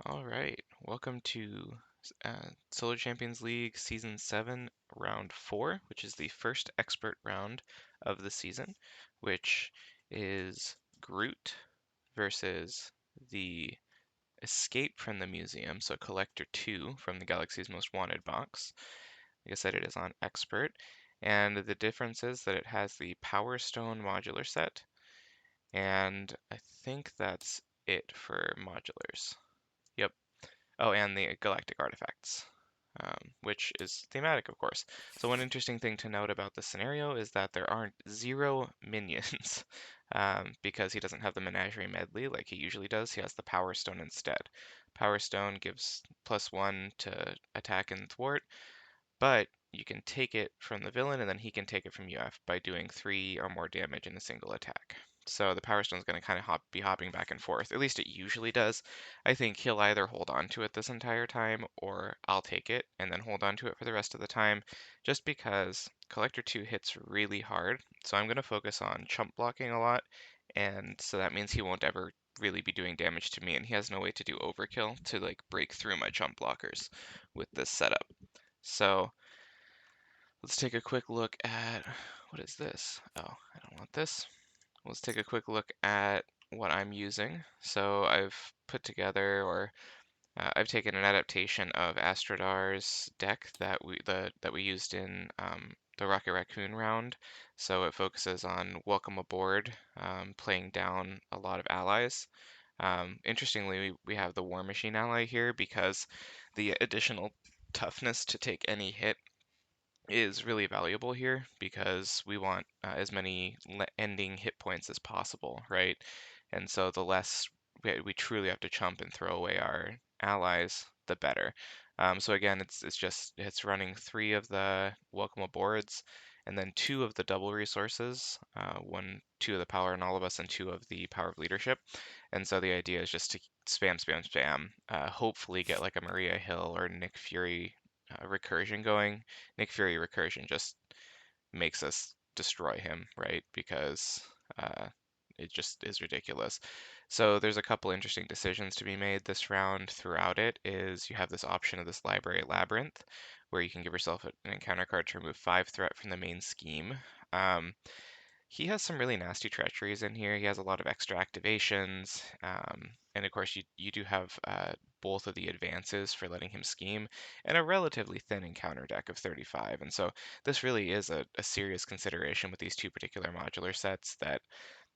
All right, welcome to Solar Champions League Season 7, Round 4, which is the first expert round of the season, which is Groot versus the Escape from the Museum, so Collector 2 from the Galaxy's Most Wanted box. Like I said, it is on expert, and the difference is that it has the Power Stone modular set, and I think that's it for modulars. Yep. Oh, and the galactic artifacts, which is thematic, of course. So one interesting thing to note about this scenario is that there aren't 0 minions, because he doesn't have the Menagerie Medley like he usually does. He has the Power Stone instead. Power Stone gives +1 to attack and thwart, but you can take it from the villain, and then he can take it from you by doing 3 or more damage in a single attack. So the Power Stone's going to kind of be hopping back and forth. At least it usually does. I think he'll either hold on to it this entire time, or I'll take it and then hold on to it for the rest of the time, just because Collector 2 hits really hard. So I'm going to focus on chump blocking a lot, and so that means he won't ever really be doing damage to me, and he has no way to do overkill to like break through my chump blockers with this setup. So let's take a quick look at, what is this? Oh, I don't want this. Let's take a quick look at what I'm using. So I've put together, or I've taken an adaptation of Astrodar's deck that we used in the Rocket Raccoon round. So it focuses on welcome aboard, playing down a lot of allies. Interestingly, we have the War Machine ally here because the additional toughness to take any hit is really valuable here because we want as many ending hit points as possible, right? And so the less we truly have to chump and throw away our allies, the better. So again, it's running 3 of the welcome aboards, and then 2 of the double resources, 2 of the power in all of us, and 2 of the power of leadership. And so the idea is just to spam, spam, spam. Hopefully get like a Maria Hill or Nick Fury recursion going. Nick Fury recursion just makes us destroy him, right? Because it just is ridiculous. So there's a couple interesting decisions to be made this round throughout it. Is you have this option of this library labyrinth, where you can give yourself an encounter card to remove 5 threat from the main scheme. Um, he has some really nasty treacheries in here. He has a lot of extra activations, and of course you do have both of the advances for letting him scheme, and a relatively thin encounter deck of 35. And so this really is a serious consideration with these 2 particular modular sets, that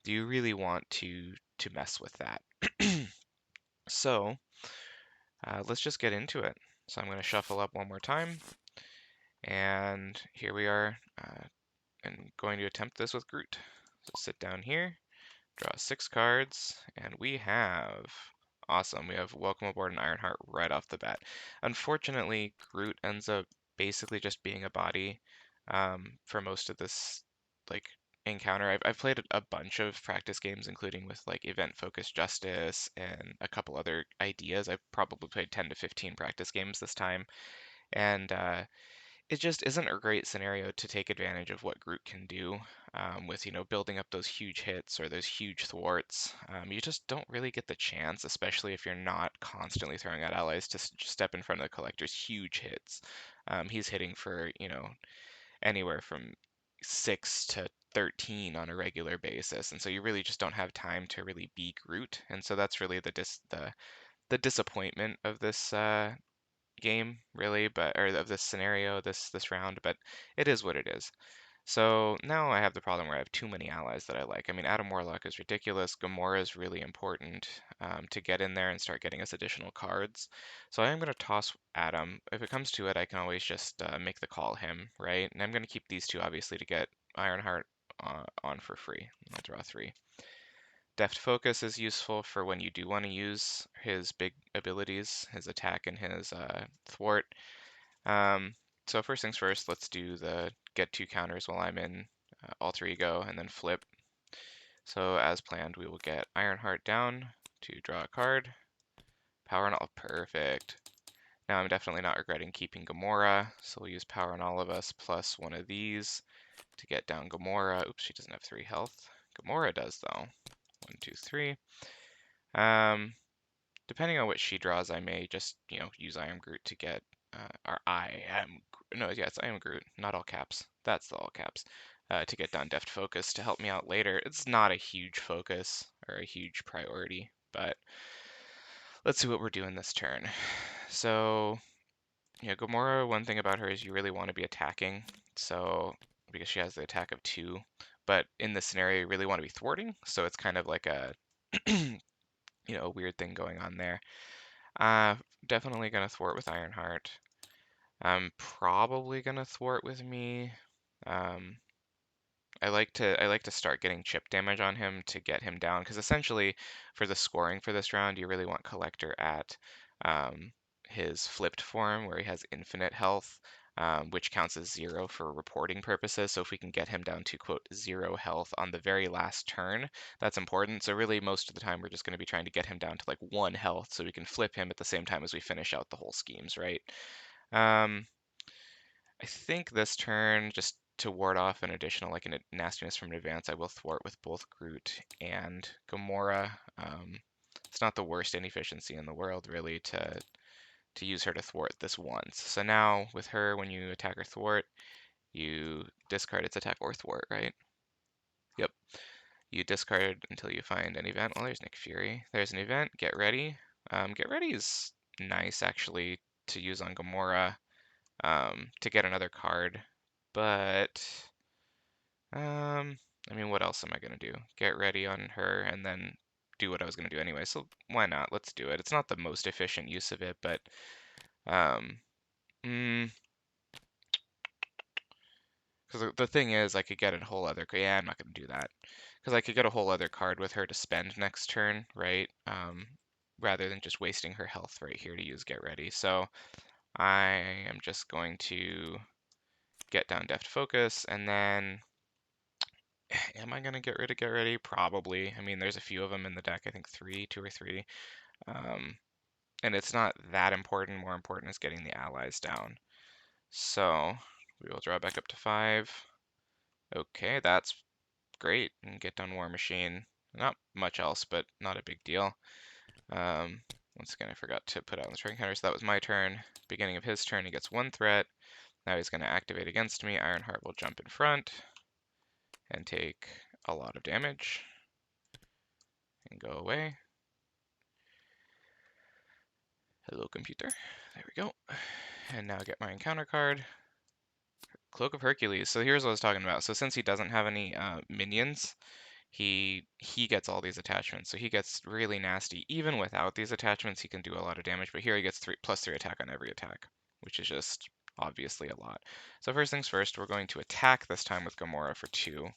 do you really want to mess with that? So let's just get into it. So I'm going to shuffle up one more time, and here we are, and going to attempt this with Groot. So sit down here, draw 6 cards, and we have, awesome, we have Welcome Aboard and Ironheart right off the bat. Unfortunately, Groot ends up basically just being a body for most of this like encounter. I've played a bunch of practice games, including with like Event Focused Justice and a couple other ideas. I've probably played 10 to 15 practice games this time, and it just isn't a great scenario to take advantage of what Groot can do, with, building up those huge hits or those huge thwarts. You just don't really get the chance, especially if you're not constantly throwing out allies to step in front of the collector's huge hits. He's hitting for, anywhere from 6 to 13 on a regular basis, and so you really just don't have time to really be Groot. And so that's really the disappointment of this game, really, but or of this scenario, this round, but it is what it is. So now I have the problem where I have too many allies that I like. I mean, Adam Warlock is ridiculous. Gamora is really important, to get in there and start getting us additional cards. So I am going to toss Adam. If it comes to it, I can always just make the call him, right? And I'm going to keep these 2 obviously to get Ironheart on for free. I'll draw 3. Deft Focus is useful for when you do want to use his big abilities, his attack and his thwart. So first things first, let's do the get 2 counters while I'm in Alter Ego, and then flip. So as planned, we will get Ironheart down to draw a card. Power on all, perfect. Now I'm definitely not regretting keeping Gamora, so we'll use Power on all of us plus one of these to get down Gamora. Oops, she doesn't have 3 health. Gamora does though. 1, 2, 3. depending on what she draws, I may just, use I am Groot to get, or no, yes, I am Groot, not all caps. That's the all caps. To get down deft focus to help me out later. It's not a huge focus or a huge priority, but let's see what we're doing this turn. So, Gamora, one thing about her is you really want to be attacking. So, because she has the attack of 2, but in this scenario, you really want to be thwarting. So it's kind of like a, a weird thing going on there. Definitely gonna thwart with Ironheart. I'm probably gonna thwart with me. Um, I like to start getting chip damage on him to get him down, because essentially for the scoring for this round, you really want Collector at um, his flipped form where he has infinite health, which counts as 0 for reporting purposes. So if we can get him down to quote 0 health on the very last turn, that's important. So really most of the time we're just going to be trying to get him down to like 1 health so we can flip him at the same time as we finish out the whole schemes, right? Um, I think this turn, just to ward off an additional like a nastiness from an advance, I will thwart with both Groot and Gamora. It's not the worst inefficiency in the world, really, to use her to thwart this once. So now with her, when you attack or thwart, you discard its attack or thwart, right? Yep. You discard until you find an event. Well, there's Nick Fury. There's an event. Get ready. Get ready is nice actually to use on Gamora to get another card, but I mean, what else am I gonna do? Get ready on her and then do what I was gonna do anyway. So why not? Let's do it. It's not the most efficient use of it, but um, because the thing is, I could get a whole other. Yeah, I'm not gonna do that because I could get a whole other card with her to spend next turn, right? Rather than just wasting her health right here to use get ready. So I am just going to get down deft focus and then. Am I going to get rid of Get Ready? Probably. I mean, there's a few of them in the deck. I think 2 or 3. Um, and it's not that important. More important is getting the allies down. So we will draw back up to 5. Okay, that's great. And get down War Machine. Not much else, but not a big deal. Once again, I forgot to put out the strike counter, so that was my turn. Beginning of his turn, he gets 1 threat. Now he's going to activate against me. Ironheart will jump in front and take a lot of damage and go away. Hello, computer. There we go. And now get my encounter card. Cloak of Hercules. So here's what I was talking about. So since he doesn't have any minions, he gets all these attachments. So he gets really nasty. Even without these attachments, he can do a lot of damage. But here he gets +3 attack on every attack, which is just obviously a lot. So first things first, we're going to attack this time with Gamora for 2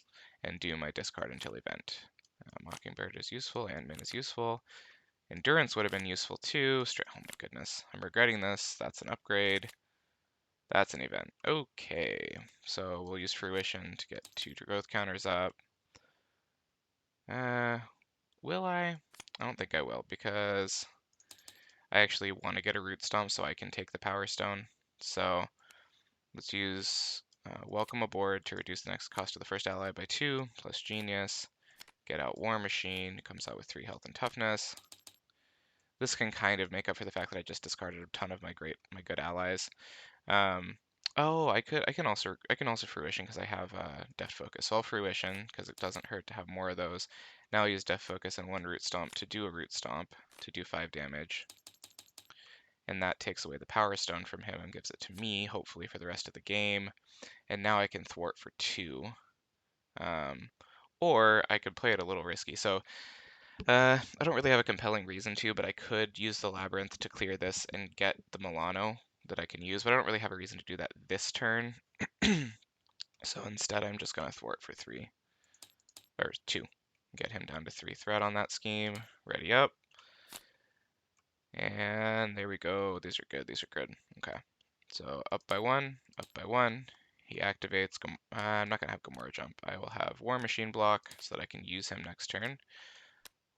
and do my discard until event. Mockingbird is useful, Ant-Man is useful. Endurance would have been useful too. Oh my goodness, I'm regretting this. That's an upgrade. That's an event. Okay, so we'll use Fruition to get 2 growth counters up. Will I? I don't think I will, because I actually want to get a Root Stomp so I can take the Power Stone. So let's use Welcome Aboard to reduce the next cost of the first ally by 2, plus Genius. Get out War Machine, it comes out with 3 health and toughness. This can kind of make up for the fact that I just discarded a ton of my good allies. Oh, I can also Fruition because I have Deft Focus. So I'll Fruition because it doesn't hurt to have more of those. Now I'll use Deft Focus and 1 Root Stomp to do a Root Stomp to do 5 damage. And that takes away the Power Stone from him and gives it to me, hopefully for the rest of the game. And now I can thwart for 2. Or I could play it a little risky. So I don't really have a compelling reason to, but I could use the Labyrinth to clear this and get the Milano that I can use, but I don't really have a reason to do that this turn. So instead, I'm just going to thwart for 3, or 2. Get him down to 3 threat on that scheme. Ready up. And there we go. These are good. These are good. Okay. So up by 1, up by 1. He activates. I'm not going to have Gamora jump. I will have War Machine block so that I can use him next turn.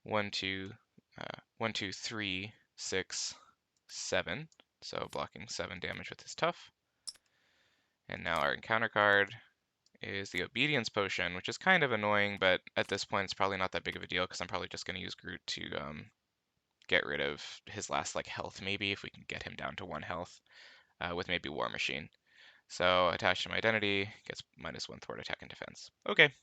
1, 2, 1, 2, 3, 6, 7. So blocking 7 damage with his tough. And now our encounter card is the Obedience Potion, which is kind of annoying, but at this point it's probably not that big of a deal because I'm probably just going to use Groot get rid of his last like health maybe if we can get him down to 1 health with maybe War Machine. So attached to my identity gets -1 thwart attack and defense. Okay.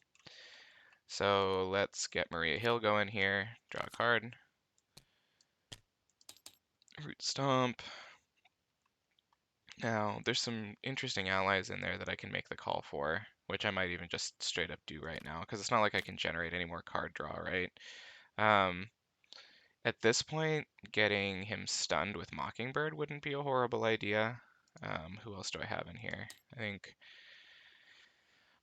So let's get Maria Hill going here. Draw a card. Root Stomp. Now, there's some interesting allies in there that I can make the call for, which I might even just straight up do right now, because it's not like I can generate any more card draw, right? At this point, getting him stunned with Mockingbird wouldn't be a horrible idea. Who else do I have in here? I think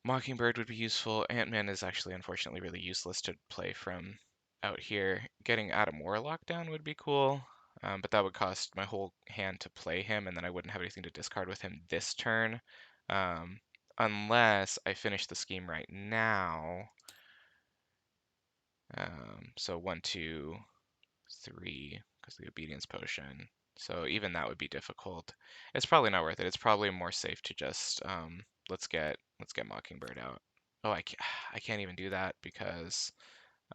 Mockingbird would be useful. Ant-Man is actually, unfortunately, really useless to play from out here. Getting Adam Warlock down would be cool, but that would cost my whole hand to play him, and then I wouldn't have anything to discard with him this turn, unless I finish the scheme right now. So 1, 2, 3, because the obedience potion. So even that would be difficult. It's probably not worth it. It's probably more safe to just let's get Mockingbird out. Oh, I can't even do that because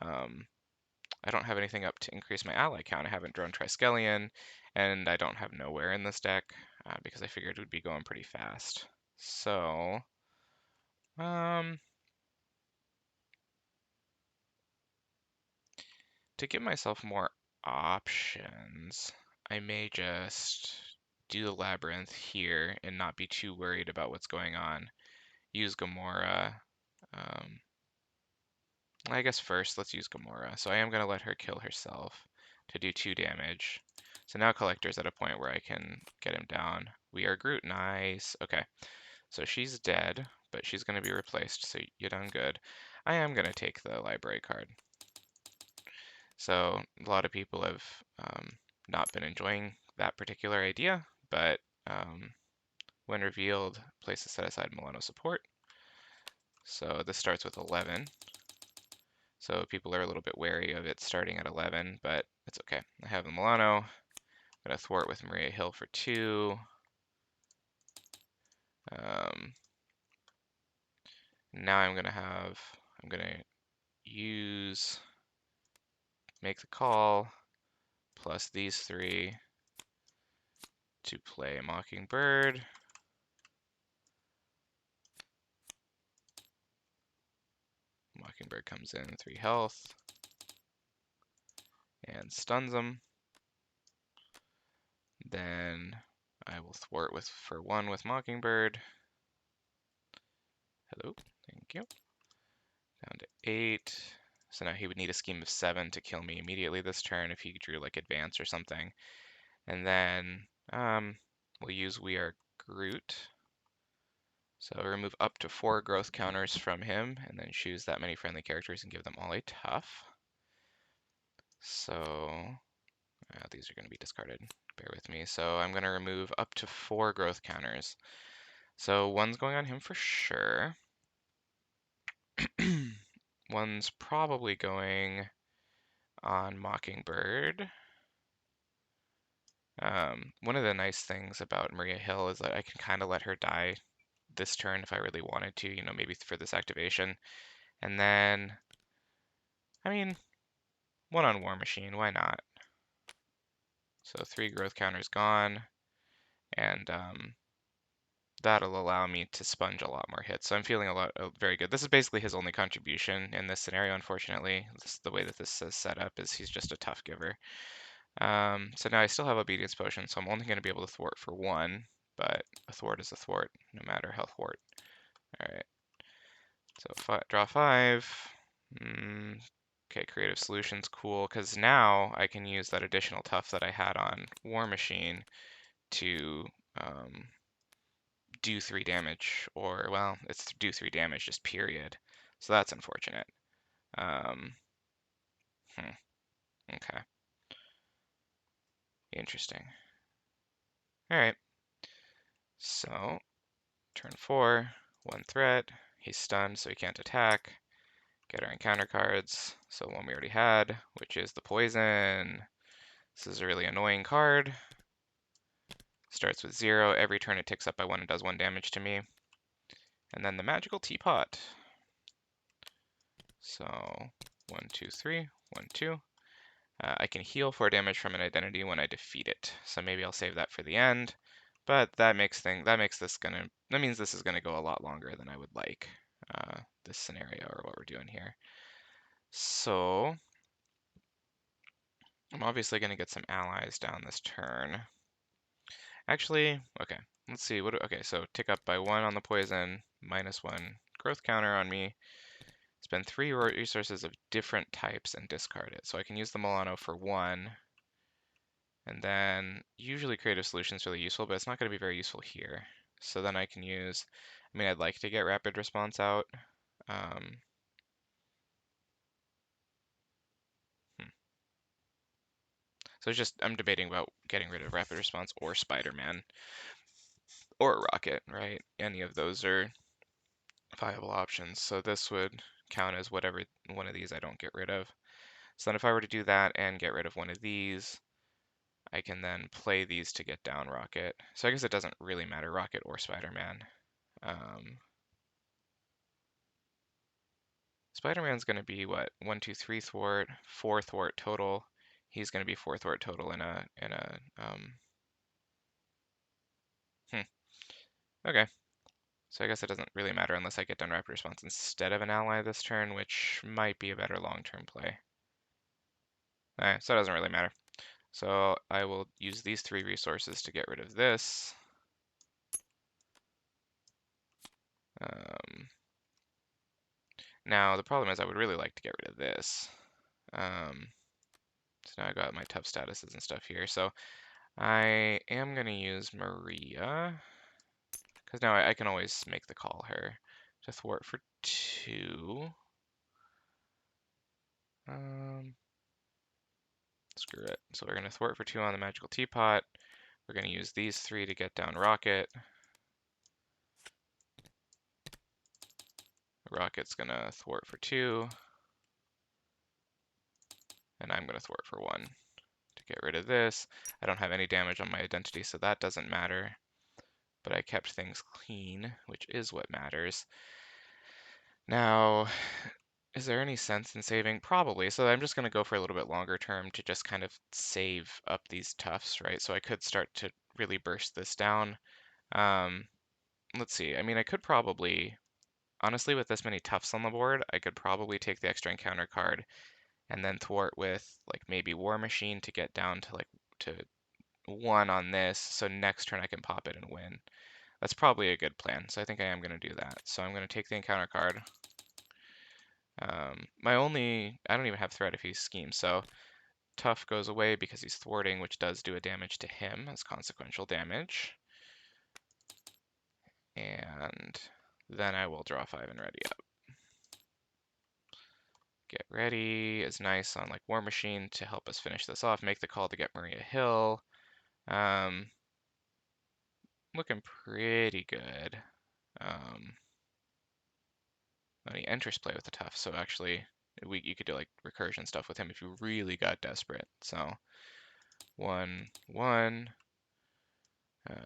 I don't have anything up to increase my ally count. I haven't drawn Triskelion, and I don't have Nowhere in this deck because I figured it would be going pretty fast. So, to give myself more options, I may just do the Labyrinth here and not be too worried about what's going on. Use Gamora. I guess first, let's use Gamora. So I am going to let her kill herself to do 2 damage. So now Collector's at a point where I can get him down. We are Groot. Nice. Okay. So she's dead, but she's going to be replaced, so you're done good. I am going to take the library card. So a lot of people have not been enjoying that particular idea, but when revealed, place to set aside Milano support. So this starts with 11. So people are a little bit wary of it starting at 11, but it's okay. I have the Milano. I'm going to thwart with Maria Hill for 2. Now I'm going to make the call, plus these 3 to play Mockingbird. Mockingbird comes in 3 health and stuns him. Then I will thwart for 1 with Mockingbird. Hello, thank you. Down to 8. So now he would need a scheme of 7 to kill me immediately this turn if he drew like advance or something. And then we'll use We Are Groot. So remove up to 4 growth counters from him, and then choose that many friendly characters and give them all a tough. So these are going to be discarded. Bear with me. So I'm going to remove up to 4 growth counters. So 1's going on him for sure. 1's probably going on Mockingbird. One of the nice things about Maria Hill is that I can kind of let her die this turn if I really wanted to, you know, maybe for this activation. And then, I mean, 1 on War Machine, why not? So 3 growth counters gone, and that'll allow me to sponge a lot more hits. So I'm feeling very good. This is basically his only contribution in this scenario, unfortunately. The way that this is set up is he's just a tough giver. So now I still have Obedience Potion, so I'm only going to be able to thwart for 1, but a thwart is a thwart, no matter how thwart. Alright, so draw 5. Okay, Creative Solutions, cool, because now I can use that additional tough that I had on War Machine to do 3 damage, or, well, it's do 3 damage, just period. So that's unfortunate. Okay. Interesting. Alright. So, turn 4, 1 threat. He's stunned, so he can't attack. Get our encounter cards. So one we already had, which is the poison. This is a really annoying card. Starts with 0. Every turn it ticks up by 1 and does 1 damage to me. And then the magical teapot. So 1, 2, 3, 1, 2. I can heal 4 damage from an identity when I defeat it. So maybe I'll save that for the end. But that means this is gonna go a lot longer than I would like, this scenario or what we're doing here. So I'm obviously gonna get some allies down this turn. Actually, okay, let's see. Okay, so tick up by 1 on the poison, -1 growth counter on me. Spend 3 resources of different types and discard it. So I can use the Milano for 1, and then usually creative solutions really useful, but it's not going to be very useful here. So then I can use, I mean, I'd like to get rapid response out. Um, hmm. So it's just, I'm debating about getting rid of rapid response or Spider-Man or Rocket, right? Any of those are viable options. So this would count as whatever one of these I don't get rid of. So then if I were to do that and get rid of one of these, I can then play these to get down Rocket. So I guess it doesn't really matter, Rocket or Spider-Man. Spider-Man's going to be what? 1, 2, 3 thwart, 4 thwart total. He's going to be 4 thwart total hmm. Okay. So I guess it doesn't really matter unless I get done rapid response instead of an ally this turn, which might be a better long-term play. Alright, so it doesn't really matter. So I will use these 3 resources to get rid of this. Now the problem is I would really like to get rid of this. So now I got my tough statuses and stuff here. So I am going to use Maria, because now I can always make the call her to thwart for 2. Screw it. So we're going to thwart for 2 on the magical teapot. We're going to use these 3 to get down Rocket. Rocket's going to thwart for 2. And I'm going to thwart for 1 to get rid of this. I don't have any damage on my identity, so that doesn't matter. But I kept things clean, which is what matters. Now, is there any sense in saving? Probably. So I'm just going to go for a little bit longer term to just kind of save up these toughs, right? So I could start to really burst this down. Let's see. I mean, I could probably, honestly, with this many toughs on the board, I could probably take the extra encounter card and then thwart with like maybe War Machine to get down to like to 1 on this. So next turn I can pop it and win. That's probably a good plan. So I think I am going to do that. So I'm going to take the encounter card. I don't even have threat if he's schemed, so tough goes away because he's thwarting, which does do a damage to him as consequential damage. And then I will draw 5 and ready up. Get ready is nice on like War Machine to help us finish this off. Make the call to get Maria Hill. Looking pretty good. He enters play with the tough, so actually you could do like recursion stuff with him if you really got desperate. So 1, 1.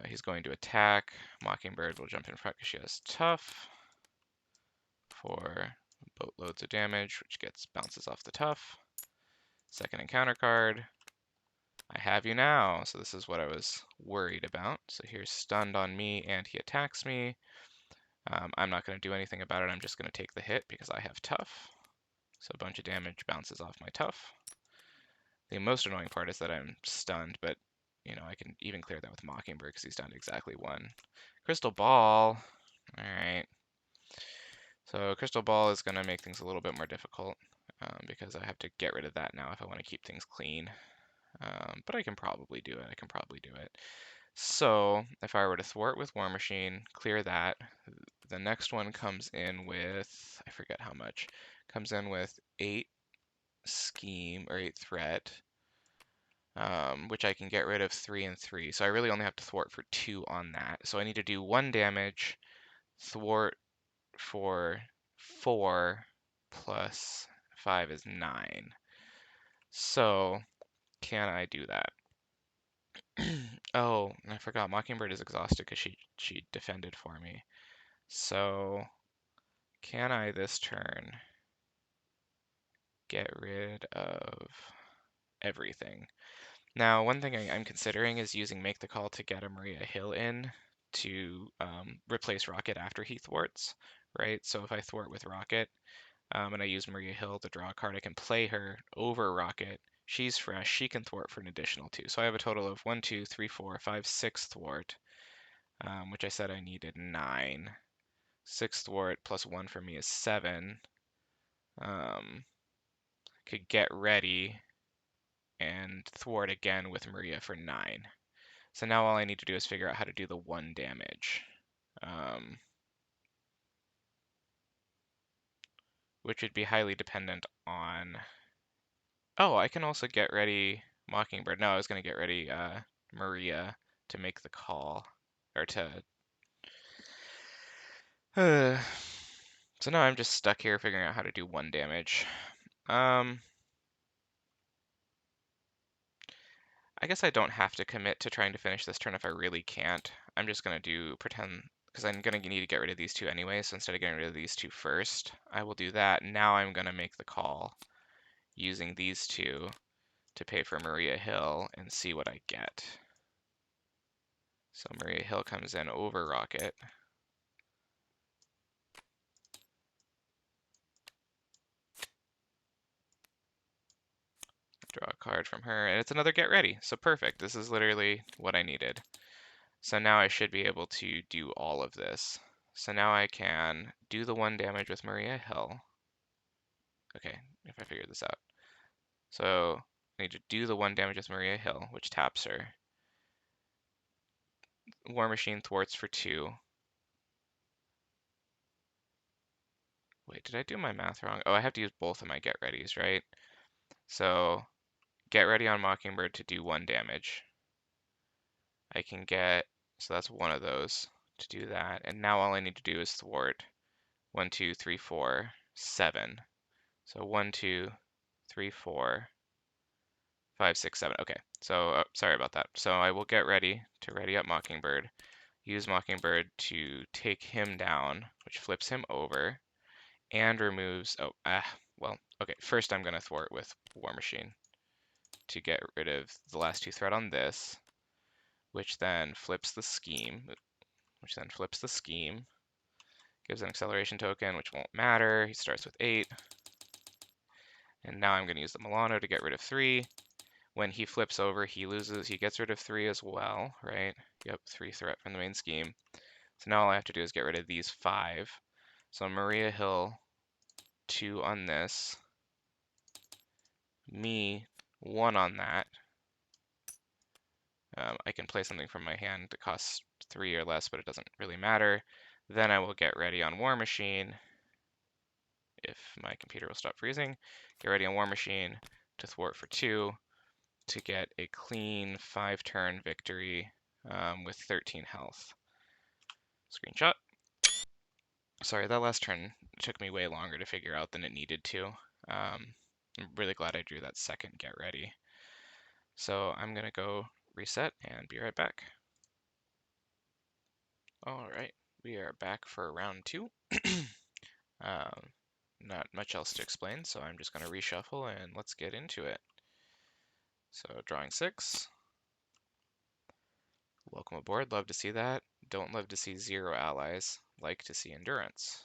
He's going to attack. Mockingbird will jump in front because she has tough for boatloads of damage, which bounces off the tough. Second encounter card. I have you now. So this is what I was worried about. So here's stunned on me and he attacks me. I'm not going to do anything about it. I'm just going to take the hit because I have tough. So a bunch of damage bounces off my tough. The most annoying part is that I'm stunned, but you know, I can even clear that with Mockingbird because he's down to exactly 1. Crystal Ball. All right. So Crystal Ball is going to make things a little bit more difficult because I have to get rid of that now if I want to keep things clean. But I can probably do it. So if I were to thwart with War Machine, clear that. The next one comes in with, I forget how much, comes in with 8 scheme or 8 threat, which I can get rid of 3 and 3. So I really only have to thwart for 2 on that. So I need to do 1 damage, thwart for 4 plus 5 is 9. So can I do that? Oh, I forgot. Mockingbird is exhausted because she defended for me. So can I this turn get rid of everything. Now, one thing I'm considering is using Make the Call to get a Maria Hill in to replace Rocket after he thwarts, right? So if I thwart with Rocket and I use Maria Hill to draw a card, I can play her over Rocket. She's fresh. She can thwart for an additional 2. So I have a total of 1, 2, 3, 4, 5, 6 thwart, which I said I needed 9. 6 thwart plus 1 for me is 7. Could get ready and thwart again with Maria for 9. So now all I need to do is figure out how to do the 1 damage, which would be highly dependent on... Oh, I can also get ready Mockingbird. No, I was going to get ready Maria to make the call, or to... So now I'm just stuck here figuring out how to do 1 damage. I guess I don't have to commit to trying to finish this turn if I really can't. I'm just going to pretend, because I'm going to need to get rid of these 2 anyway, so instead of getting rid of these 2 first, I will do that. Now I'm going to make the call using these 2 to pay for Maria Hill and see what I get. So Maria Hill comes in over Rocket. Draw a card from her, and it's another Get Ready. So perfect. This is literally what I needed. So now I should be able to do all of this. So now I can do the 1 damage with Maria Hill. Okay, if I figure this out. So I need to do the 1 damage with Maria Hill, which taps her. War Machine thwarts for 2. Wait, did I do my math wrong? Oh, I have to use both of my Get Readies, right? So Get Ready on Mockingbird to do 1 damage. I can get, so that's one of those to do that. And now all I need to do is thwart 1, 2, 3, 4, 7. So 1, 2, 3, 4, 5, 6, 7. Okay, so sorry about that. So I will get ready to ready up Mockingbird. Use Mockingbird to take him down, which flips him over and removes, well, okay, first I'm going to thwart with War Machine to get rid of the last 2 threat on this, which then flips the scheme, gives an acceleration token, which won't matter. He starts with 8. And now I'm going to use the Milano to get rid of 3. When he flips over, he gets rid of 3 as well, right? Yep, 3 threat from the main scheme. So now all I have to do is get rid of these 5. So Maria Hill, 2 on this. Me, 1 on that. I can play something from my hand that costs 3 or less, but it doesn't really matter. Then I will get ready on War Machine, if my computer will stop freezing. Get ready on War Machine to thwart for 2 to get a clean 5-turn victory with 13 health. Screenshot. Sorry, that last turn took me way longer to figure out than it needed to. I'm really glad I drew that second Get Ready. So I'm going to go reset and be right back. All right, we are back for round 2. Not much else to explain, so I'm just going to reshuffle and let's get into it. So drawing 6. Welcome aboard, love to see that. Don't love to see 0 allies, like to see endurance.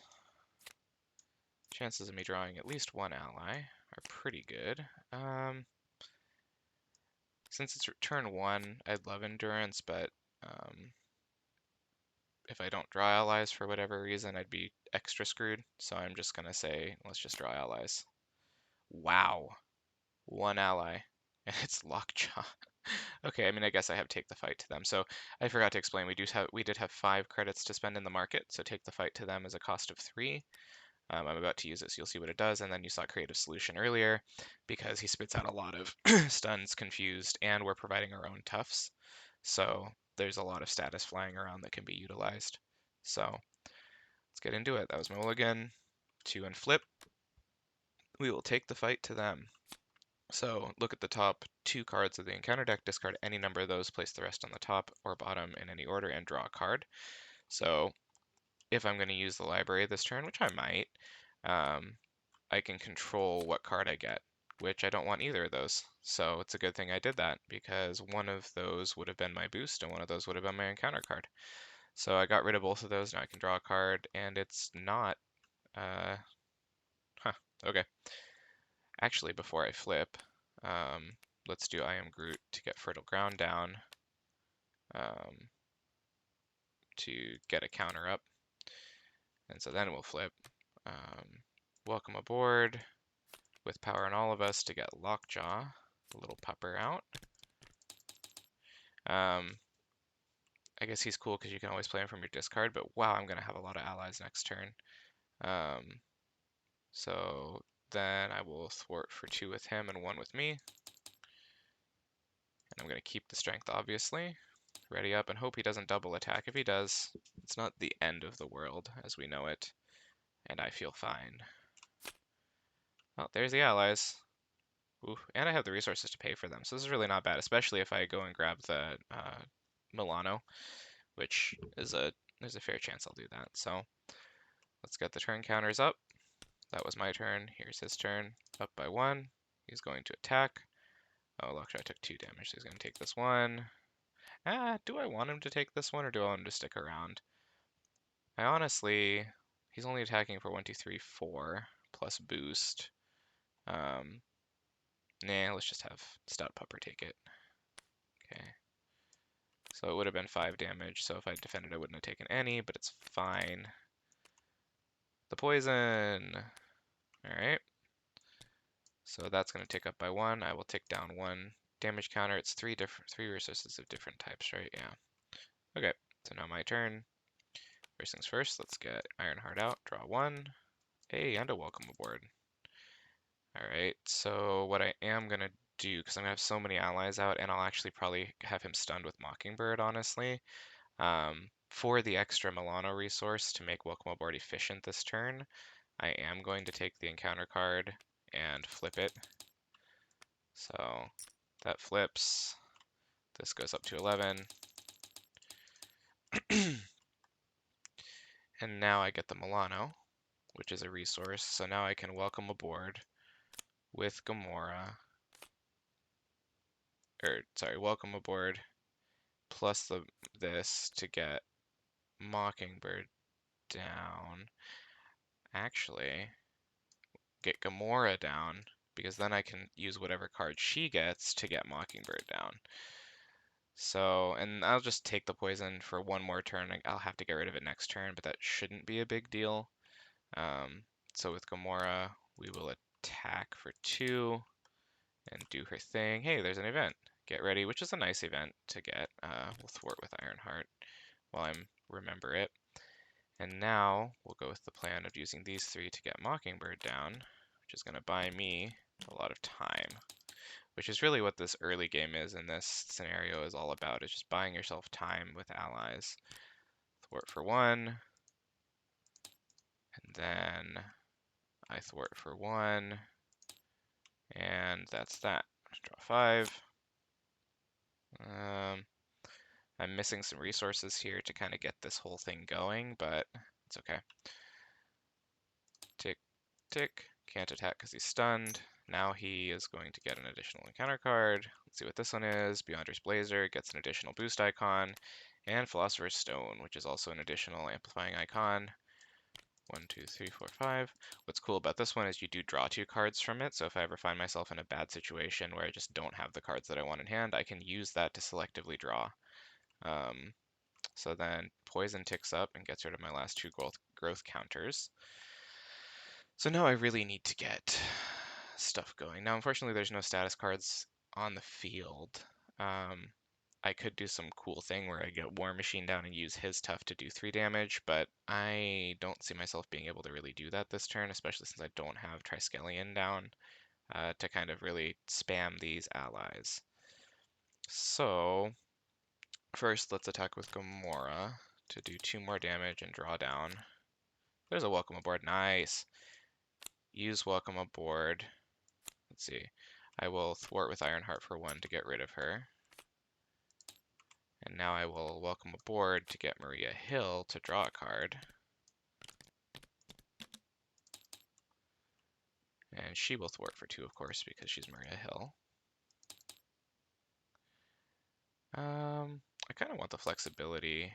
Chances of me drawing at least 1 ally are pretty good. Since it's turn 1, I'd love endurance, but if I don't draw allies for whatever reason, I'd be extra screwed. So I'm just going to say, let's just draw allies. Wow. 1 ally. And it's Lockjaw. Okay, I mean, I guess I have Take the Fight to them. So I forgot to explain, we did have 5 credits to spend in the market, so Take the Fight to them is a cost of 3. I'm about to use it, so you'll see what it does. And then you saw Creative Solution earlier, because he spits out a lot of stuns, confused, and we're providing our own toughs. So there's a lot of status flying around that can be utilized. So let's get into it. That was my mulligan. 2 and flip. We will take the fight to them. So look at the top 2 cards of the encounter deck, discard any number of those, place the rest on the top or bottom in any order, and draw a card. So if I'm going to use the library this turn, which I might, I can control what card I get. which I don't want either of those. So it's a good thing I did that, because one of those would have been my boost and one of those would have been my encounter card. So I got rid of both of those. Now I can draw a card, and it's not, uh, okay. Actually, before I flip, um, let's do I Am Groot to get Fertile Ground down, um, to get a counter up. And so then we'll flip. Welcome aboard with Power on All of Us to get Lockjaw, the little pupper, out. I guess he's cool because you can always play him from your discard, but wow, I'm going to have a lot of allies next turn. So then I will thwart for 2 with him and 1 with me. And I'm going to keep the strength, obviously. Ready up and hope he doesn't double attack. If he does, it's not the end of the world as we know it, and I feel fine. Oh, there's the allies. Ooh, and I have the resources to pay for them, so this is really not bad, especially if I go and grab the Milano, which is there's a fair chance I'll do that. So let's get the turn counters up. That was my turn. Here's his turn. Up by 1. He's going to attack. Oh, look, I took 2 damage, so he's going to take this one. Do I want him to take this one, or do I want him to stick around? I honestly, he's only attacking for 1, 2, 3, 4 plus boost. Nah, let's just have Stout Pupper take it. Okay. So it would have been 5 damage, so if I defended I wouldn't have taken any, but it's fine. The poison! Alright. So that's going to tick up by 1. I will tick down 1 damage counter. It's 3 resources of different types, right? Yeah. Okay, so now my turn. First things first, let's get Ironheart out, draw 1. Hey, and a welcome aboard. Alright, so what I am going to do, because I'm going to have so many allies out, and I'll actually probably have him stunned with Mockingbird, honestly. For the extra Milano resource to make welcome aboard efficient this turn, I am going to take the encounter card and flip it. So that flips. This goes up to 11. And now I get the Milano, which is a resource. So now I can welcome aboard with Gamora. Welcome aboard plus this to get Mockingbird down. Actually, get Gamora down, because then I can use whatever card she gets to get Mockingbird down. So, and I'll just take the poison for 1 more turn. I'll have to get rid of it next turn, but that shouldn't be a big deal. So with Gamora, we will attack for 2 and do her thing. Hey, there's an event. Get ready, which is a nice event to get. We'll thwart with Ironheart while I remember it. And now we'll go with the plan of using these 3 to get Mockingbird down, which is going to buy me a lot of time, which is really what this early game is in this scenario is all about, is just buying yourself time with allies. Thwart for 1, and then I thwart for 1, and that's that. Draw 5. I'm missing some resources here to kind of get this whole thing going, but it's okay. Tick, tick. Can't attack because he's stunned. Now he is going to get an additional encounter card. Let's see what this one is. Beyonder's Blazer gets an additional boost icon. And Philosopher's Stone, which is also an additional amplifying icon. 1, 2, 3, 4, 5. What's cool about this one is you do draw 2 cards from it, so if I ever find myself in a bad situation where I just don't have the cards that I want in hand, I can use that to selectively draw. So then poison ticks up and gets rid of my last 2 growth counters. So now I really need to get stuff going. Now, unfortunately, there's no status cards on the field. I could do some cool thing where I get War Machine down and use his Tough to do 3 damage, but I don't see myself being able to really do that this turn, especially since I don't have Triskelion down to kind of really spam these allies. So first, let's attack with Gamora to do 2 more damage and draw down. There's a welcome aboard. Nice. Use welcome aboard. Let's see. I will thwart with Ironheart for 1 to get rid of her. And now I will welcome aboard to get Maria Hill to draw a card. And she will thwart for 2, of course, because she's Maria Hill. I kind of want the flexibility.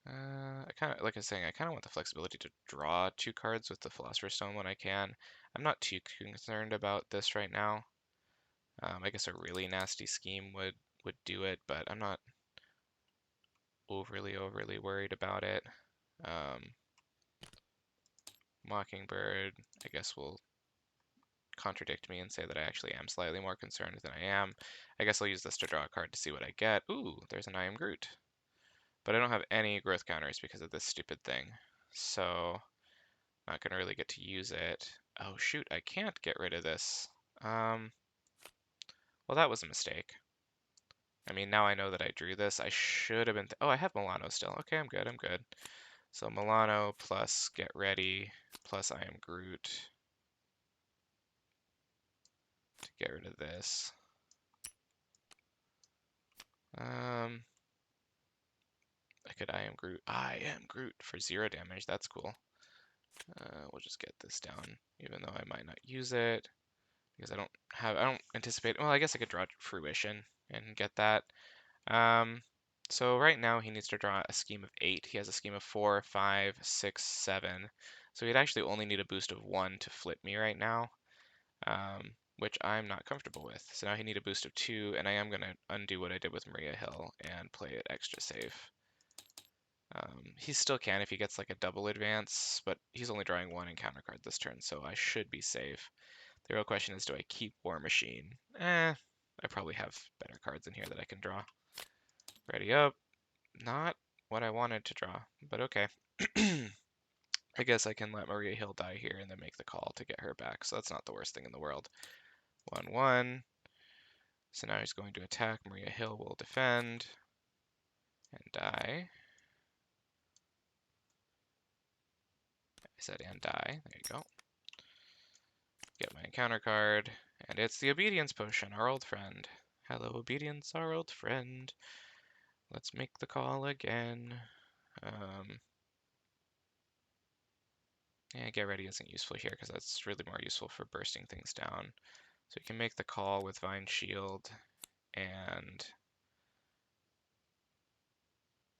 I kind of, like I was saying, I kind of want the flexibility to draw 2 cards with the Philosopher's Stone when I can. I'm not too concerned about this right now. I guess a really nasty scheme would do it, but I'm not overly worried about it. Mockingbird, I guess, will contradict me and say that I actually am slightly more concerned than I am. I guess I'll use this to draw a card to see what I get. Ooh, there's an I Am Groot. But I don't have any growth counters because of this stupid thing. So, not going to really get to use it. Oh shoot, I can't get rid of this. Well, that was a mistake. I mean, now I know that I drew this. I should have been... oh, I have Milano still. Okay, I'm good, I'm good. So Milano plus Get Ready plus I Am Groot to get rid of this. I could I Am Groot. I Am Groot for 0 damage. That's cool. We'll just get this down, even though I might not use it. Because I don't anticipate, well, I guess I could draw Fruition and get that. So right now he needs to draw a scheme of 8. He has a scheme of 4, 5, 6, 7. So he'd actually only need a boost of 1 to flip me right now, which I'm not comfortable with. So now he need a boost of 2, and I am going to undo what I did with Maria Hill and play it extra safe. He still can if he gets like a double advance, but he's only drawing 1 encounter card this turn, so I should be safe. The real question is, do I keep War Machine? I probably have better cards in here that I can draw. Ready up. Not what I wanted to draw, but okay. I guess I can let Maria Hill die here and then make the call to get her back, so that's not the worst thing in the world. 1-1. So now he's going to attack. Maria Hill will defend and die. I said and die. There you go. Get my encounter card, and it's the Obedience Potion, our old friend. Hello, Obedience, our old friend. Let's make the call again. Yeah, Get Ready isn't useful here because that's really more useful for bursting things down. So we can make the call with Vine Shield and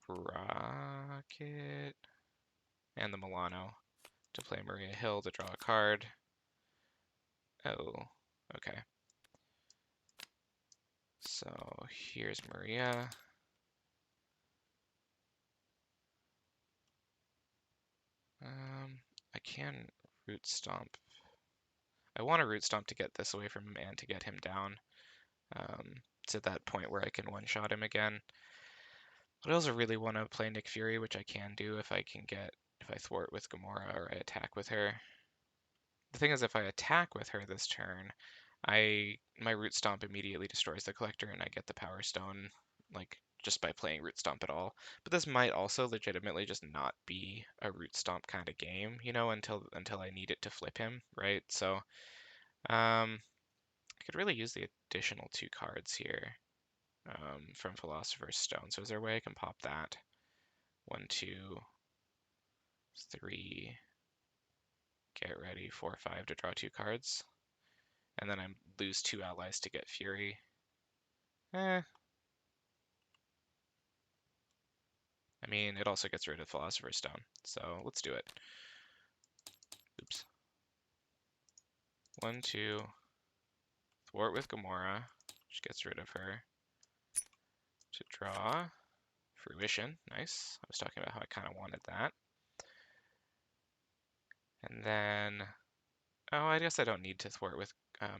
Rocket and the Milano to play Maria Hill to draw a card. Oh, okay. So here's Maria. I can Root Stomp. I want to Root Stomp to get this away from him and to get him down. It's at that point where I can one-shot him again. But I also really want to play Nick Fury, which I can do if I thwart with Gamora or I attack with her. The thing is, if I attack with her this turn, my Root Stomp immediately destroys the Collector and I get the Power Stone, like, just by playing Root Stomp at all. But this might also legitimately just not be a Root Stomp kind of game, you know, until I need it to flip him, right? So, I could really use the additional 2 cards here from Philosopher's Stone. So is there a way I can pop that? 1, 2, 3, get ready, 4, 5 to draw 2 cards. And then I lose 2 allies to get Fury. I mean, it also gets rid of Philosopher's Stone, so let's do it. Oops. 1, 2, thwart with Gamora, which gets rid of her. To draw Fruition, nice. I was talking about how I kind of wanted that. And then, oh, I guess I don't need to thwart with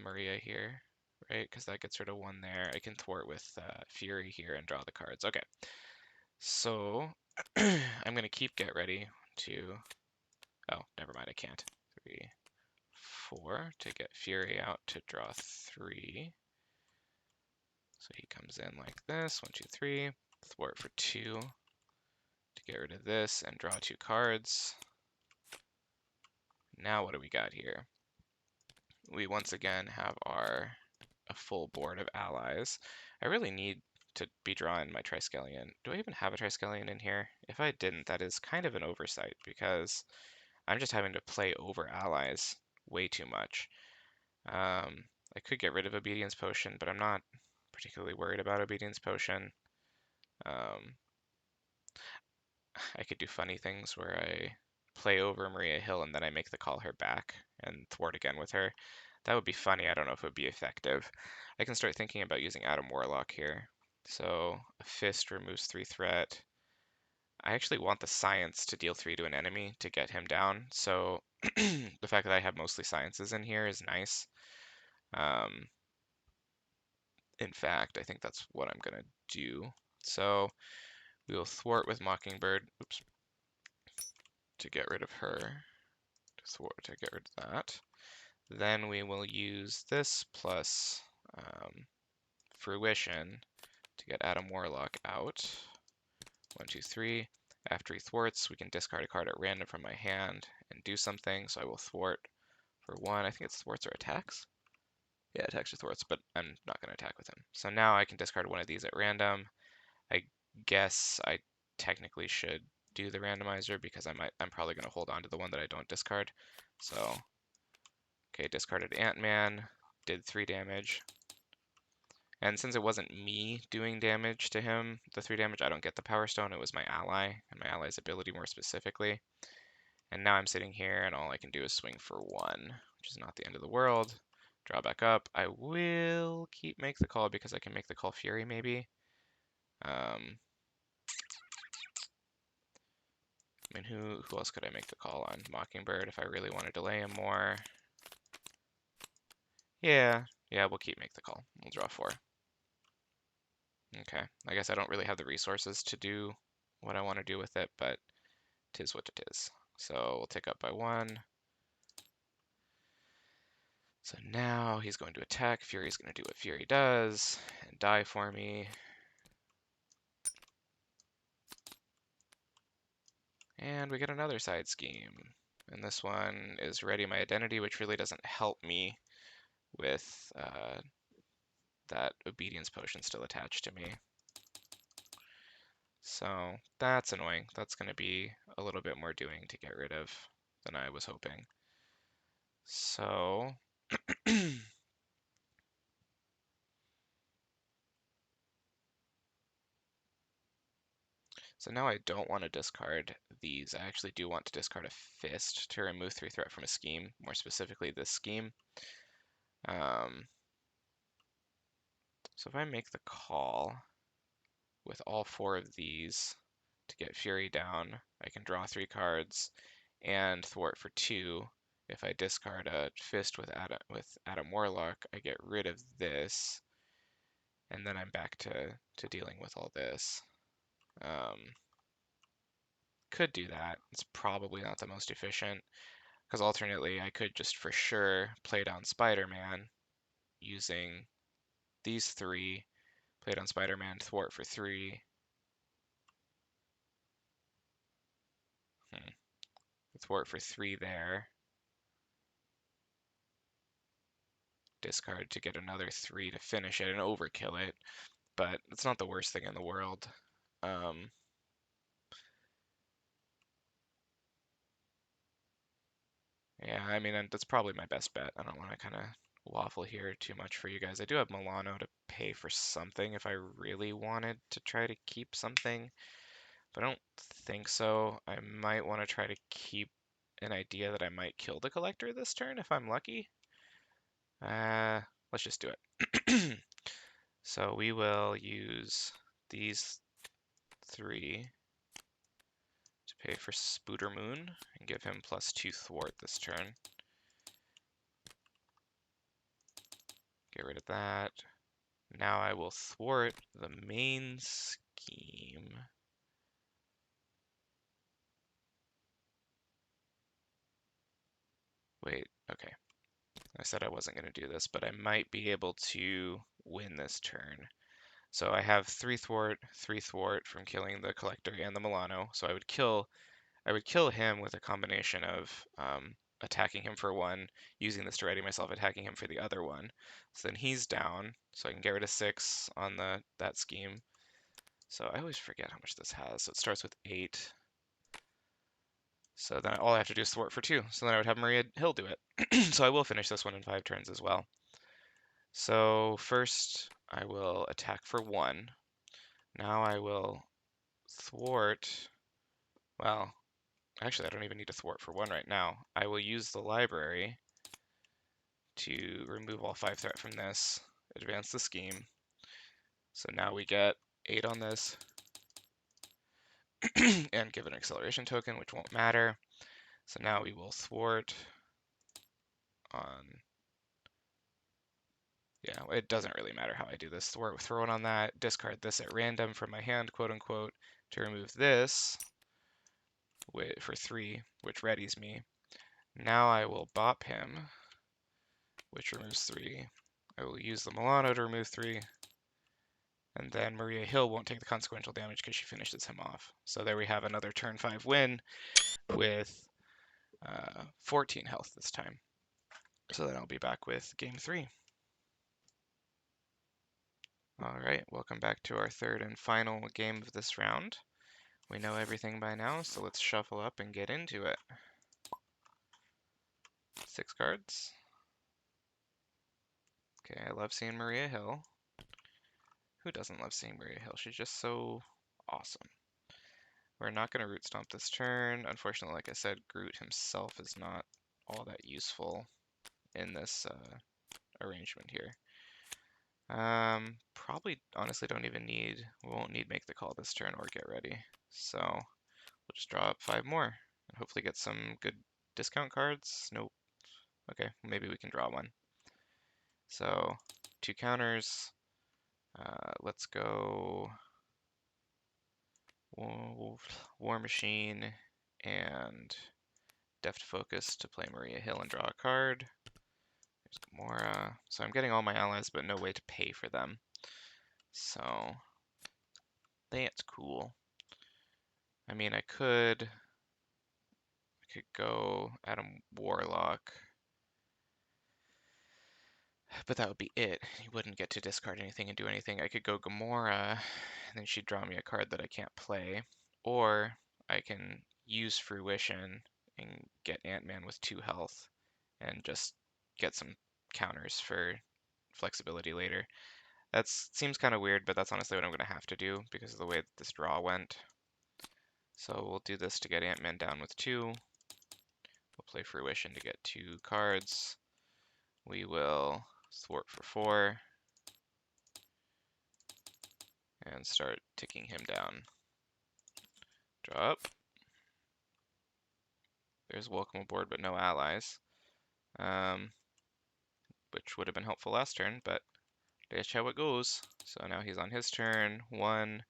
Maria here, right? Because that gets rid of 1 there. I can thwart with Fury here and draw the cards. Okay, so I'm going to keep Get Ready to... oh, never mind, I can't. 3, 4 to get Fury out to draw 3. So he comes in like this, 1, 2, 3. Thwart for 2 to get rid of this and draw 2 cards. Now what do we got here? We once again have a full board of allies. I really need to be drawing my Triskelion. Do I even have a Triskelion in here? If I didn't, that is kind of an oversight because I'm just having to play over allies way too much. I could get rid of Obedience Potion, but I'm not particularly worried about Obedience Potion. Um, I could do funny things where I play over Maria Hill and then I make the call her back and thwart again with her. That would be funny. I don't know if it would be effective. I can start thinking about using Adam Warlock here. So a fist removes 3 threat. I actually want the science to deal 3 to an enemy to get him down. So the fact that I have mostly sciences in here is nice. Um, in fact, I think that's what I'm gonna do. So we will thwart with Mockingbird. Oops, to get rid of her. To get rid of that. Then we will use this plus Fruition to get Adam Warlock out. 1, 2, 3. After he thwarts, we can discard a card at random from my hand and do something. So I will thwart for 1. I think it's thwarts or attacks. Yeah, attacks or thwarts, but I'm not going to attack with him. So now I can discard one of these at random. I guess I technically should do the randomizer because I'm probably going to hold on to the one that I don't discard. So, okay, discarded Ant-Man, did 3 damage. And since it wasn't me doing damage to him, the 3 damage, I don't get the Power Stone. It was my ally, and my ally's ability more specifically. And now I'm sitting here, and all I can do is swing for 1, which is not the end of the world. Draw back up. I will make the call because I can make the call Fury, maybe. I mean, who else could I make the call on? Mockingbird, if I really want to delay him more. Yeah, we'll make the call. We'll draw 4. Okay, I guess I don't really have the resources to do what I want to do with it, but tis what it is. So we'll take up by 1. So now he's going to attack. Fury's going to do what Fury does and die for me. And we get another side scheme. And this one is Ready My Identity, which really doesn't help me with that obedience potion still attached to me. So that's annoying. That's going to be a little bit more doing to get rid of than I was hoping. So so now I don't want to discard these. I actually do want to discard a fist to remove 3 threat from a scheme, more specifically this scheme. So if I make the call with all 4 of these to get Fury down, I can draw 3 cards and thwart for 2. If I discard a fist with Adam Warlock, I get rid of this, and then I'm back to dealing with all this. Could do that. It's probably not the most efficient, because alternately I could just for sure play down Spider-Man using these 3, play down Spider-Man, thwart for 3. Thwart for 3 there. Discard to get another 3 to finish it and overkill it, but it's not the worst thing in the world. Yeah, I mean, that's probably my best bet. I don't want to kind of waffle here too much for you guys. I do have Milano to pay for something if I really wanted to try to keep something, but I don't think so. I might want to try to keep an idea that I might kill the collector this turn if I'm lucky. Let's just do it. So we will use these 3 to pay for Spooter Moon and give him +2 thwart this turn. Get rid of that. Now I will thwart the main scheme. Wait, okay. I said I wasn't going to do this, but I might be able to win this turn. So I have 3 thwart from killing the collector and the Milano. So I would kill him with a combination of attacking him for 1, using this to ready myself, attacking him for the other one. So then he's down, so I can get rid of 6 on that scheme. So I always forget how much this has. So it starts with 8. So then all I have to do is thwart for 2. So then I would have Maria Hill do it. So I will finish this one in 5 turns as well. So first I will attack for 1. Now I will thwart. Well, actually I don't even need to thwart for 1 right now. I will use the library to remove all 5 threat from this, advance the scheme. So now we get 8 on this, and give an acceleration token, which won't matter. So now we will thwart on, yeah, it doesn't really matter how I do this. Thwart, throw it on that, discard this at random from my hand, quote unquote, to remove this for 3, which readies me. Now I will bop him, which removes 3. I will use the Milano to remove 3. And then Maria Hill won't take the consequential damage because she finishes him off. So there we have another turn 5 win with 14 health this time. So then I'll be back with game 3. All right, welcome back to our third and final game of this round. We know everything by now, so let's shuffle up and get into it. 6 cards. Okay, I love seeing Maria Hill. Who doesn't love seeing Maria Hill? She's just so awesome. We're not going to root stomp this turn. Unfortunately, like I said, Groot himself is not all that useful in this arrangement here. Probably honestly we won't need make the call this turn or get ready. So we'll just draw up 5 more and hopefully get some good discount cards. Nope. Okay, maybe we can draw 1. So 2 counters. Let's go War Machine and Deft Focus to play Maria Hill and draw a card. There's Gamora. So I'm getting all my allies, but no way to pay for them. So that's cool. I mean, I could go Adam Warlock, but that would be it. He wouldn't get to discard anything and do anything. I could go Gamora, and then she'd draw me a card that I can't play. Or I can use Fruition and get Ant-Man with 2 health and just get some counters for flexibility later. That seems kind of weird, but that's honestly what I'm going to have to do because of the way that this draw went. So we'll do this to get Ant-Man down with 2. We'll play Fruition to get 2 cards. We will thwart for 4 and start ticking him down. Draw up. There's welcome aboard, but no allies, which would have been helpful last turn, but that's how it goes. So now he's on his turn. 1,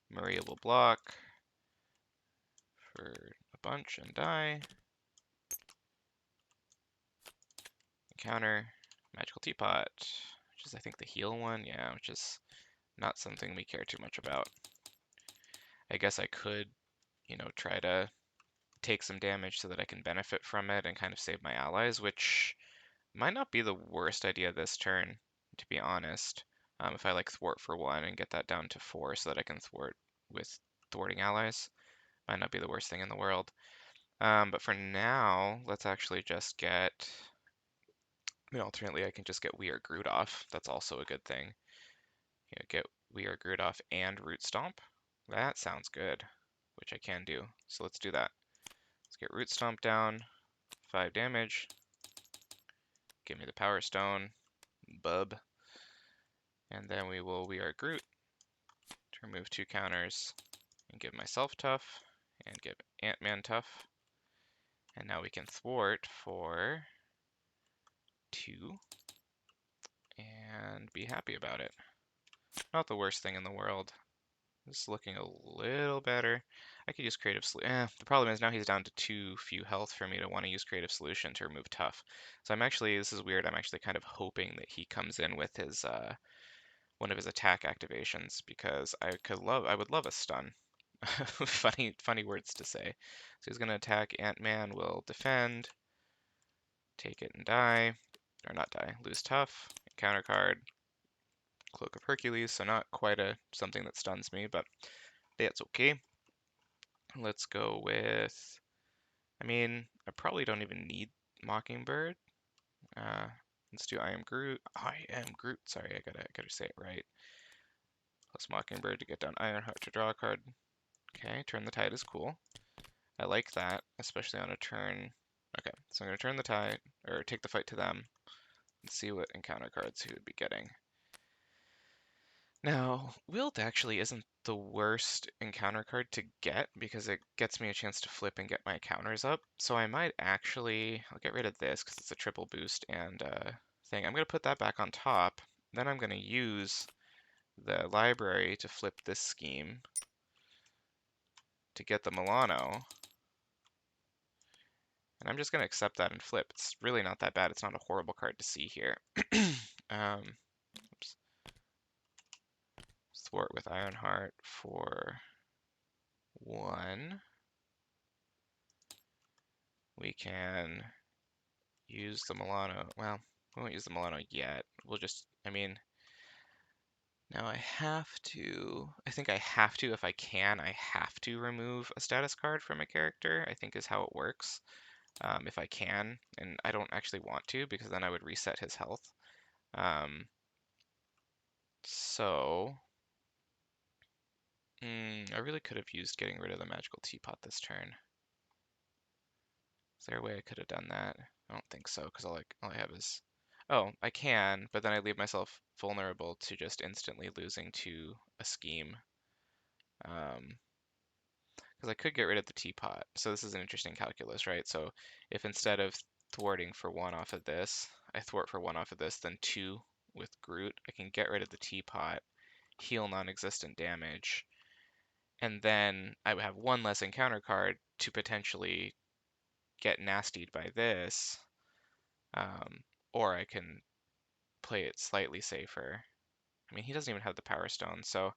Maria will block for a bunch and die. Counter, Magical Teapot, which is I think the heal one, yeah, which is not something we care too much about. I guess I could, try to take some damage so that I can benefit from it and kind of save my allies, which might not be the worst idea this turn, to be honest. If I like thwart for 1 and get that down to 4 so that I can thwart with thwarting allies, might not be the worst thing in the world. But for now, let's actually just get, alternately I can just get We Are Groot off. That's also a good thing. Get We Are Groot off and Root Stomp. That sounds good, which I can do. So let's do that. Let's get Root Stomp down, 5 damage. Give me the Power Stone, bub. And then we Are Groot to remove 2 counters and give myself tough and give Ant-Man tough. And now we can thwart for 2 and be happy about it. Not the worst thing in the world. This is looking a little better. I could use Creative Solution. The problem is now he's down to 2 few health for me to want to use Creative Solution to remove tough. So this is weird, I'm actually kind of hoping that he comes in with his one of his attack activations because I would love a stun. funny words to say. So he's gonna attack. Ant-Man will defend, take it and die, or not die, lose tough, counter card, Cloak of Hercules, so not quite something that stuns me, but that's okay. Let's go with I mean, I probably don't even need Mockingbird. Uh, let's do I am Groot. I am Groot. Sorry, I gotta say it right. Plus Mockingbird to get down Ironheart to draw a card. Okay, turn the tide is cool. I like that, especially on a turn. Okay, so I'm gonna turn the tide, or take the fight to them, and see what encounter cards he would be getting. Now, Wilt actually isn't the worst encounter card to get because it gets me a chance to flip and get my counters up. So I might actually, I'll get rid of this because it's a triple boost and thing. I'm going to put that back on top. Then I'm going to use the library to flip this scheme to get the Milano. And I'm just going to accept that and flip. It's really not that bad. It's not a horrible card to see here. Oops. Thwart with Ironheart for 1. We can use the Milano. Well, we won't use the Milano yet. We'll just, I mean, now I think I have to, if I can, I have to remove a status card from a character, I think is how it works. If I can, and I don't actually want to because then I would reset his health. Um, so, I really could have used getting rid of the magical teapot this turn. Is there a way I could have done that? I don't think so, because all I have is... Oh, I can, but then I leave myself vulnerable to just instantly losing to a scheme. Because I could get rid of the teapot. So this is an interesting calculus, right? So if instead of thwarting for 1 off of this, I thwart for 1 off of this, then 2 with Groot, I can get rid of the teapot, heal non-existent damage, and then I would have 1 less encounter card to potentially get nastied by this. Or I can play it slightly safer. I mean, he doesn't even have the Power Stone, so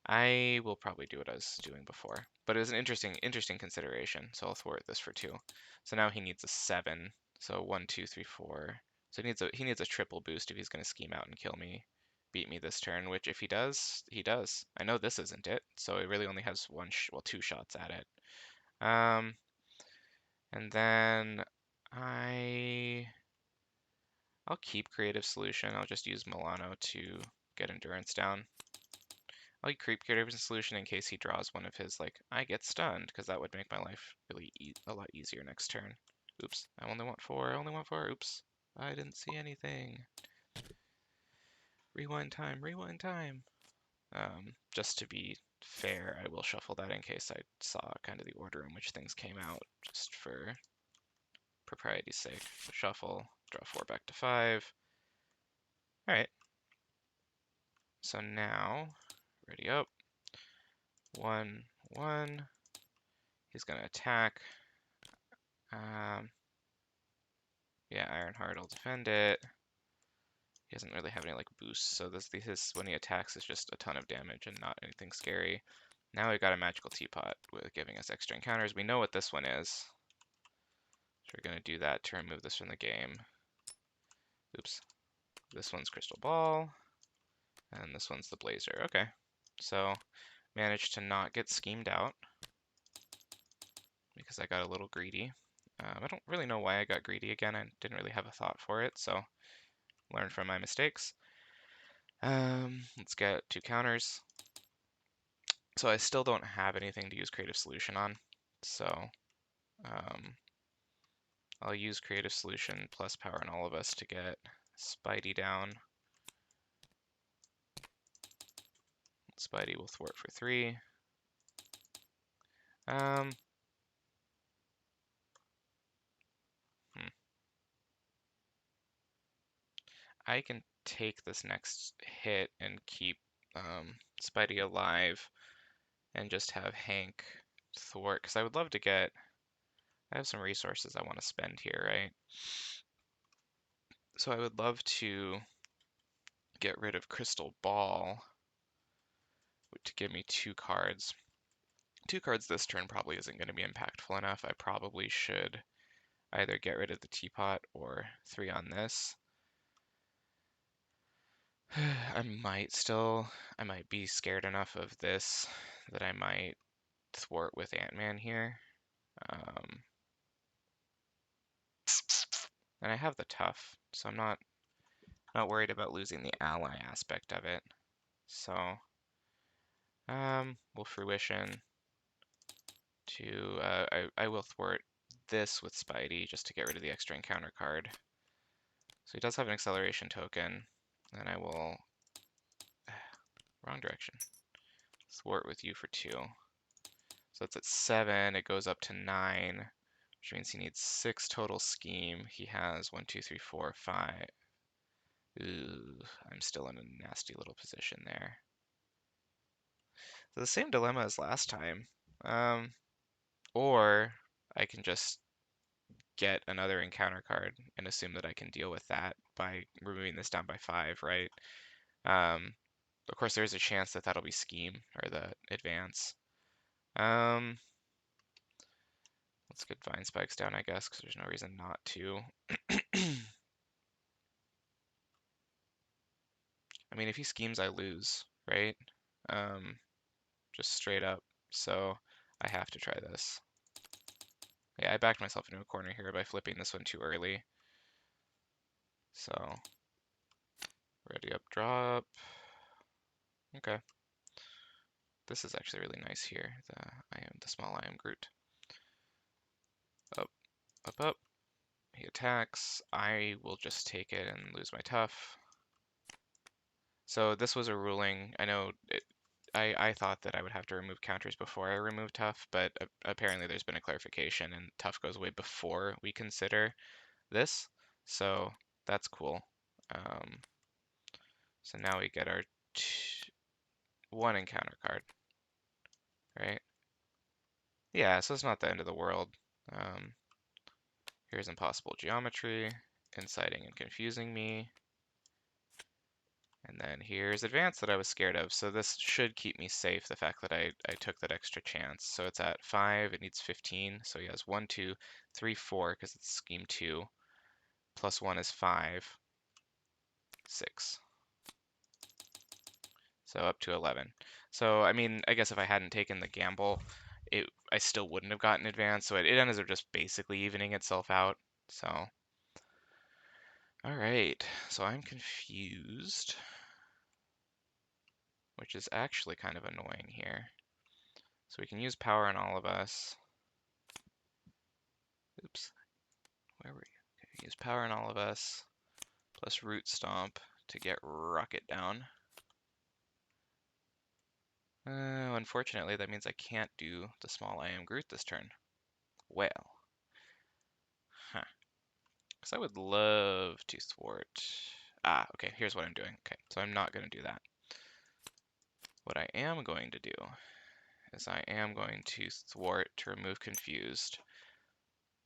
I will probably do what I was doing before. But it was an interesting consideration, so I'll thwart this for 2. So now he needs a 7. So 1, 2, 3, 4. So he needs a triple boost if he's going to scheme out and kill me, beat me this turn. Which if he does, he does. I know this isn't it, so he really only has 2 shots at it. And then I'll keep Creative Solution. I'll just use Milano to get Endurance down. I'll keep Creative Solution in case he draws one of his, like, I get stunned, because that would make my life really a lot easier next turn. Oops, I only want 4, I only want 4, oops. I didn't see anything. Rewind time, rewind time. Just to be fair, I will shuffle that in case I saw kind of the order in which things came out, just for propriety's sake. So shuffle, draw 4 back to 5. Alright. So now, ready up. 1, 1. He's gonna attack. Yeah, Ironheart will defend it. He doesn't really have any like boosts, so this when he attacks is just a ton of damage and not anything scary. Now we've got a magical teapot with giving us extra encounters. We know what this one is. So we're gonna do that to remove this from the game. Oops. This one's Crystal Ball, and this one's the Blazer. Okay. So managed to not get schemed out because I got a little greedy. I don't really know why I got greedy again. I didn't really have a thought for it, so learn from my mistakes. Let's get 2 counters. So I still don't have anything to use Creative Solution on. So I'll use Creative Solution plus Power on All of Us to get Spidey down. Spidey will thwart for 3. I can take this next hit and keep Spidey alive and just have Hank thwart, because I would love to get... I have some resources I want to spend here, right? So I would love to get rid of Crystal Ball to give me 2 cards. 2 cards this turn probably isn't going to be impactful enough. I probably should either get rid of the teapot or 3 on this. I might be scared enough of this that I might thwart with Ant-Man here. And I have the tough, so I'm not worried about losing the ally aspect of it. So, we'll fruition to, I will thwart this with Spidey just to get rid of the extra encounter card. So he does have an acceleration token, and I will, wrong direction, thwart with you for 2. So it's at 7, it goes up to 9, which means he needs 6 total scheme. He has 1, 2, 3, 4, 5. Ooh, I'm still in a nasty little position there. So the same dilemma as last time. Or I can just get another encounter card and assume that I can deal with that by removing this down by 5, right? Of course, there's a chance that that'll be scheme or the advance. Let's get Vine Spikes down, I guess, because there's no reason not to. I mean, if he schemes, I lose, right? Just straight up. So I have to try this. Yeah, I backed myself into a corner here by flipping this one too early. So, ready up, drop. Okay. This is actually really nice here. The small I am Groot. Up, up, up. He attacks. I will just take it and lose my tough. So this was a ruling. I know I thought that I would have to remove counters before I remove tough, but apparently there's been a clarification and tough goes away before we consider this. So that's cool. So now we get our 1 encounter card, right? Yeah, so it's not the end of the world. Here's impossible geometry, inciting and confusing me. And then here's advance that I was scared of. So this should keep me safe, the fact that I took that extra chance. So it's at 5, it needs 15. So he has 1, 2, 3, 4, because it's scheme 2. Plus 1 is 5, 6. So up to 11. So, I mean, I guess if I hadn't taken the gamble, I still wouldn't have gotten advanced. So it ends up just basically evening itself out. So, all right. So I'm confused, which is actually kind of annoying here. So we can use power on all of us. Oops, where were you? Okay, use power on all of us, plus root stomp to get rocket down. Unfortunately, that means I can't do the small I am Groot this turn. Well, huh. Because I would love to thwart. Ah, okay, here's what I'm doing. Okay, so I'm not going to do that. What I am going to do is I am going to thwart to remove confused.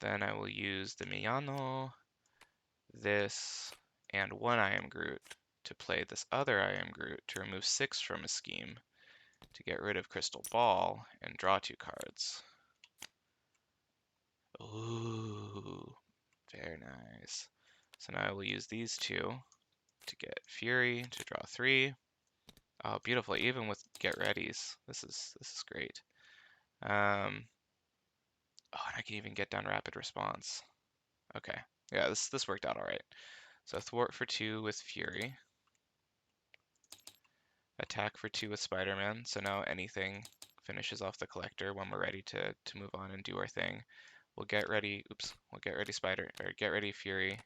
Then I will use the Miyano, this, and 1 I am Groot to play this other I am Groot to remove 6 from a scheme to get rid of Crystal Ball and draw 2 cards. Ooh, very nice. So now I will use these 2 to get Fury to draw 3. Oh, beautiful! Even with get readies, this is great. Oh, and I can even get down rapid response. Okay, yeah, this worked out all right. So thwart for 2 with Fury. Attack for 2 with Spider-Man. So now anything finishes off the collector when we're ready to move on and do our thing. We'll get ready. Oops. We'll get ready get ready Fury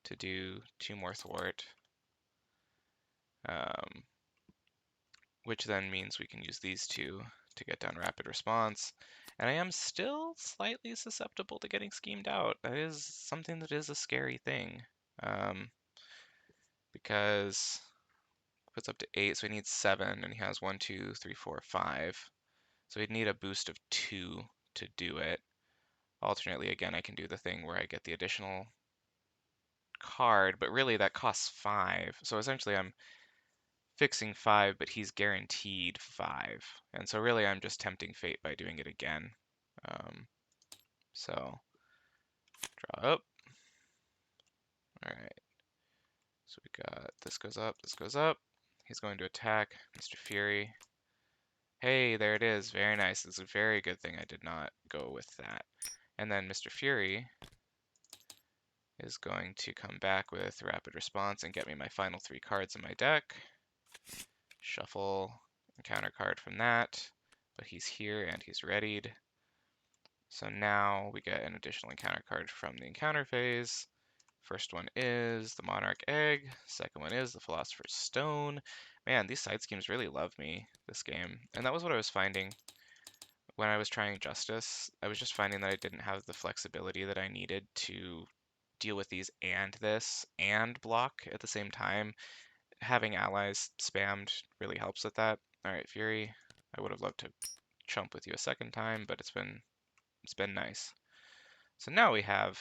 to do 2 more thwart. Which then means we can use these 2 to get down rapid response. And I am still slightly susceptible to getting schemed out. That is something that is a scary thing. Because it puts up to 8, so he needs 7, and he has 1, 2, 3, 4, 5. So we'd need a boost of 2 to do it. Alternately, again, I can do the thing where I get the additional card, but really that costs 5. So essentially I'm fixing 5, but he's guaranteed 5. And so really I'm just tempting fate by doing it again. So draw up. All right. So we got this goes up, this goes up. He's going to attack Mr. Fury. Hey, there it is. Very nice. It's a very good thing I did not go with that. And then Mr. Fury is going to come back with Rapid Response and get me my final 3 cards in my deck. Shuffle encounter card from that, but he's here and he's readied. So now we get an additional encounter card from the encounter phase. First one is the Monarch Egg. Second one is the Philosopher's Stone. Man, these side schemes really love me this game. And that was what I was finding when I was trying Justice. I was just finding that I didn't have the flexibility that I needed to deal with these and this and block at the same time. Having allies spammed really helps with that. All right, Fury, I would have loved to chump with you a second time, but it's been nice. So now we have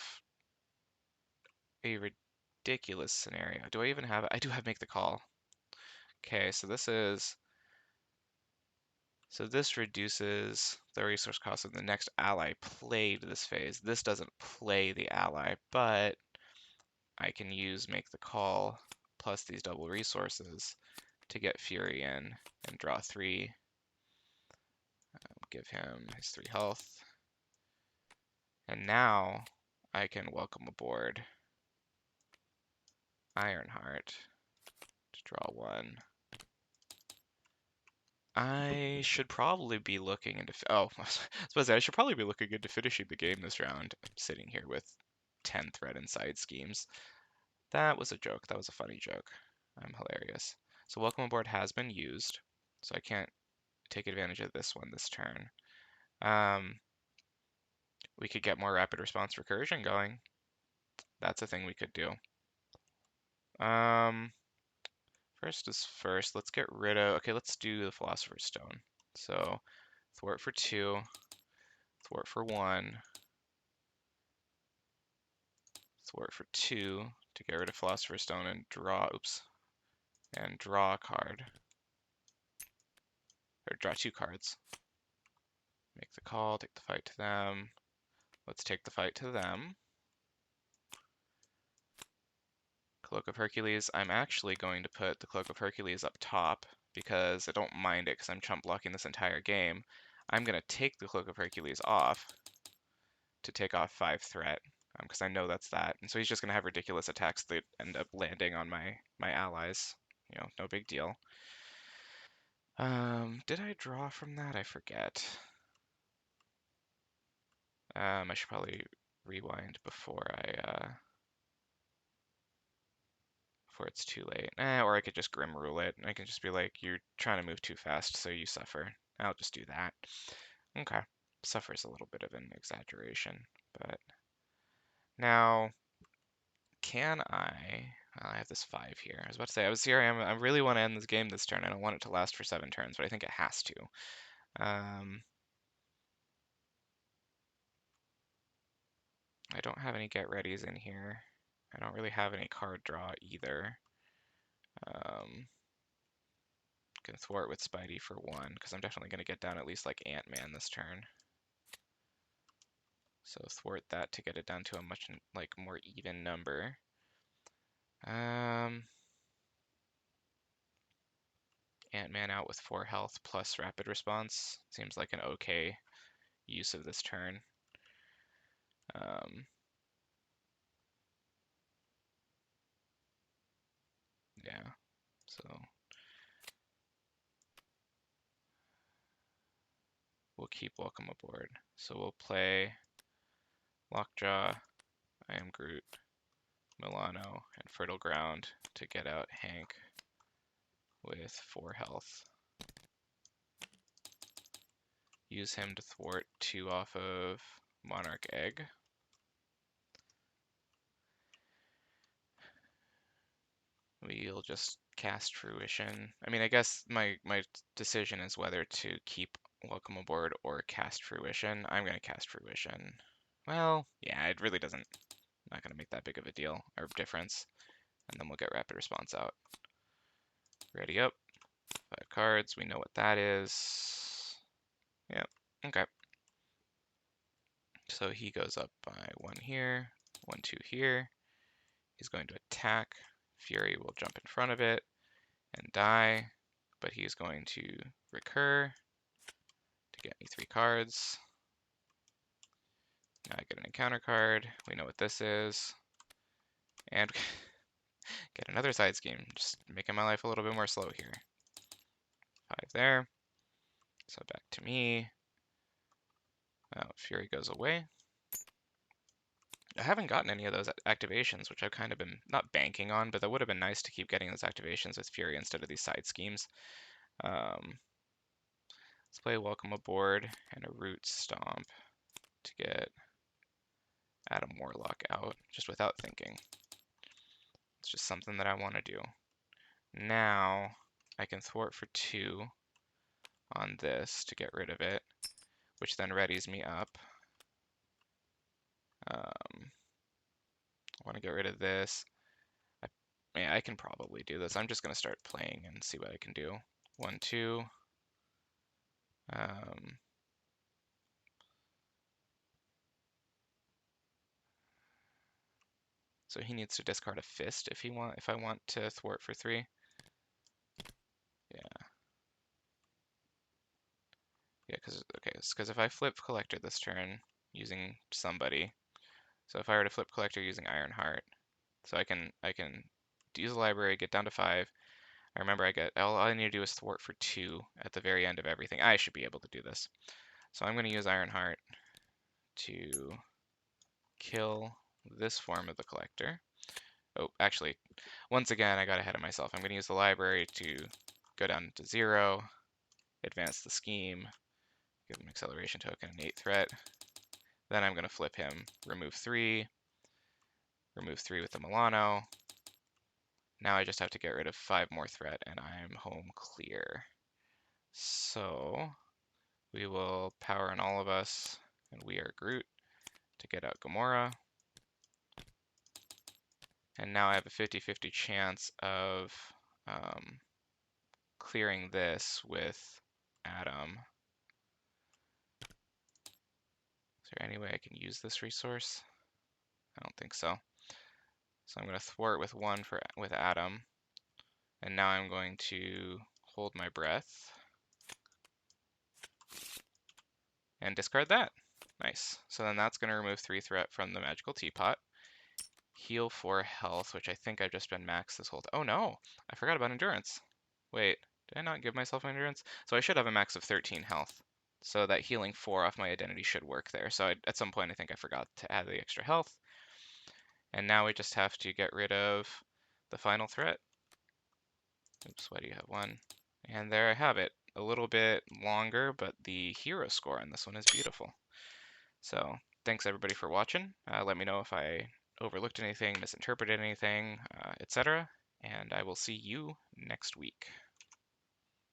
a ridiculous scenario. Do I even have it? I do have Make the Call. Okay, so this reduces the resource cost of the next ally played this phase. This doesn't play the ally, but I can use Make the Call plus these double resources to get Fury in and draw 3. Give him his 3 health. And now I can welcome aboard Ironheart to draw 1. I should probably be looking into. Oh, I was supposed to say, I should probably be looking into finishing the game this round. I'm sitting here with 10 threat and side schemes. That was a joke. That was a funny joke. I'm hilarious. So welcome aboard has been used, so I can't take advantage of this one this turn. We could get more rapid response recursion going. That's a thing we could do. First is first. Let's get rid of. Okay, let's do the Philosopher's Stone. So thwart for 2, thwart for 1, thwart for 2 to get rid of Philosopher's Stone and draw. Oops, and draw a card. Or draw 2 cards. Make the call. Take the fight to them. Let's take the fight to them. Cloak of Hercules. I'm actually going to put the Cloak of Hercules up top because I don't mind it because I'm chump blocking this entire game. I'm going to take the Cloak of Hercules off to take off 5 threat because I know that's that. And so he's just going to have ridiculous attacks that end up landing on my allies. You know, no big deal. Did I draw from that? I forget. I should probably rewind before it's too late. Or I could just Grim Rule it. I can just be like, you're trying to move too fast, so you suffer. I'll just do that. Okay. Suffer's a little bit of an exaggeration, but now can I have this 5 here. I was about to say, I really want to end this game this turn. I don't want it to last for 7 turns, but I think it has to. I don't have any get readies in here. I don't really have any card draw either. Gonna thwart with Spidey for 1, because I'm definitely gonna get down at least like Ant-Man this turn. So thwart that to get it down to a much like more even number. Ant-Man out with 4 health plus rapid response seems like an okay use of this turn. Yeah, so we'll keep welcome aboard. So we'll play Lockjaw, I Am Groot, Milano, and Fertile Ground to get out Hank with 4 health. Use him to thwart 2 off of Monarch Egg. We'll just cast Fruition. I mean, I guess my decision is whether to keep Welcome Aboard or cast Fruition. I'm going to cast Fruition. Well, yeah, it really doesn't, not going to make that big of a deal or difference. And then we'll get Rapid Response out. Ready up. 5 cards, we know what that is. Yep, okay. So he goes up by 1 here, 1, 2 here. He's going to attack. Fury will jump in front of it and die, but he's going to recur to get me 3 cards. Now I get an encounter card. We know what this is. And get another side scheme, just making my life a little bit more slow here. 5 there. So back to me. Fury goes away. I haven't gotten any of those activations, which I've kind of been not banking on, but that would have been nice to keep getting those activations with Fury instead of these side schemes. Let's play Welcome Aboard and a Root Stomp to get Adam Warlock out, just without thinking. It's just something that I want to do. Now I can thwart for 2 on this to get rid of it, which then readies me up. I want to get rid of this. I can probably do this. I'm just going to start playing and see what I can do. 1, 2. So he needs to discard a fist if I want to thwart for 3. Yeah. Yeah, because if I flip Collector this turn using somebody, so if I were to flip Collector using Ironheart, so I can use the library, get down to 5. I remember all I need to do is thwart for 2 at the very end of everything. I should be able to do this. So I'm going to use Ironheart to kill this form of the Collector. Oh, actually, once again, I got ahead of myself. I'm going to use the library to go down to 0, advance the scheme, give him an acceleration token, an 8 threat. Then I'm going to flip him, remove 3 with the Milano. Now I just have to get rid of 5 more threat, and I'm home clear. So we will power in all of us, and we are Groot to get out Gamora. And now I have a 50-50 chance of clearing this with Adam. Is there any way I can use this resource? I don't think so. So I'm going to thwart with 1 with Adam. And now I'm going to hold my breath and discard that. Nice. So then that's going to remove 3 threat from the Magical Teapot. Heal 4 health, which I think I've just been maxed this whole time. Oh no! I forgot about endurance. Wait, did I not give myself endurance? So I should have a max of 13 health. So that healing 4 off my identity should work there. So at some point I think I forgot to add the extra health. And now we just have to get rid of the final threat. Oops, why do you have 1? And there I have it. A little bit longer, but the hero score on this one is beautiful. So thanks everybody for watching. Let me know if I overlooked anything, misinterpreted anything, etc. And I will see you next week.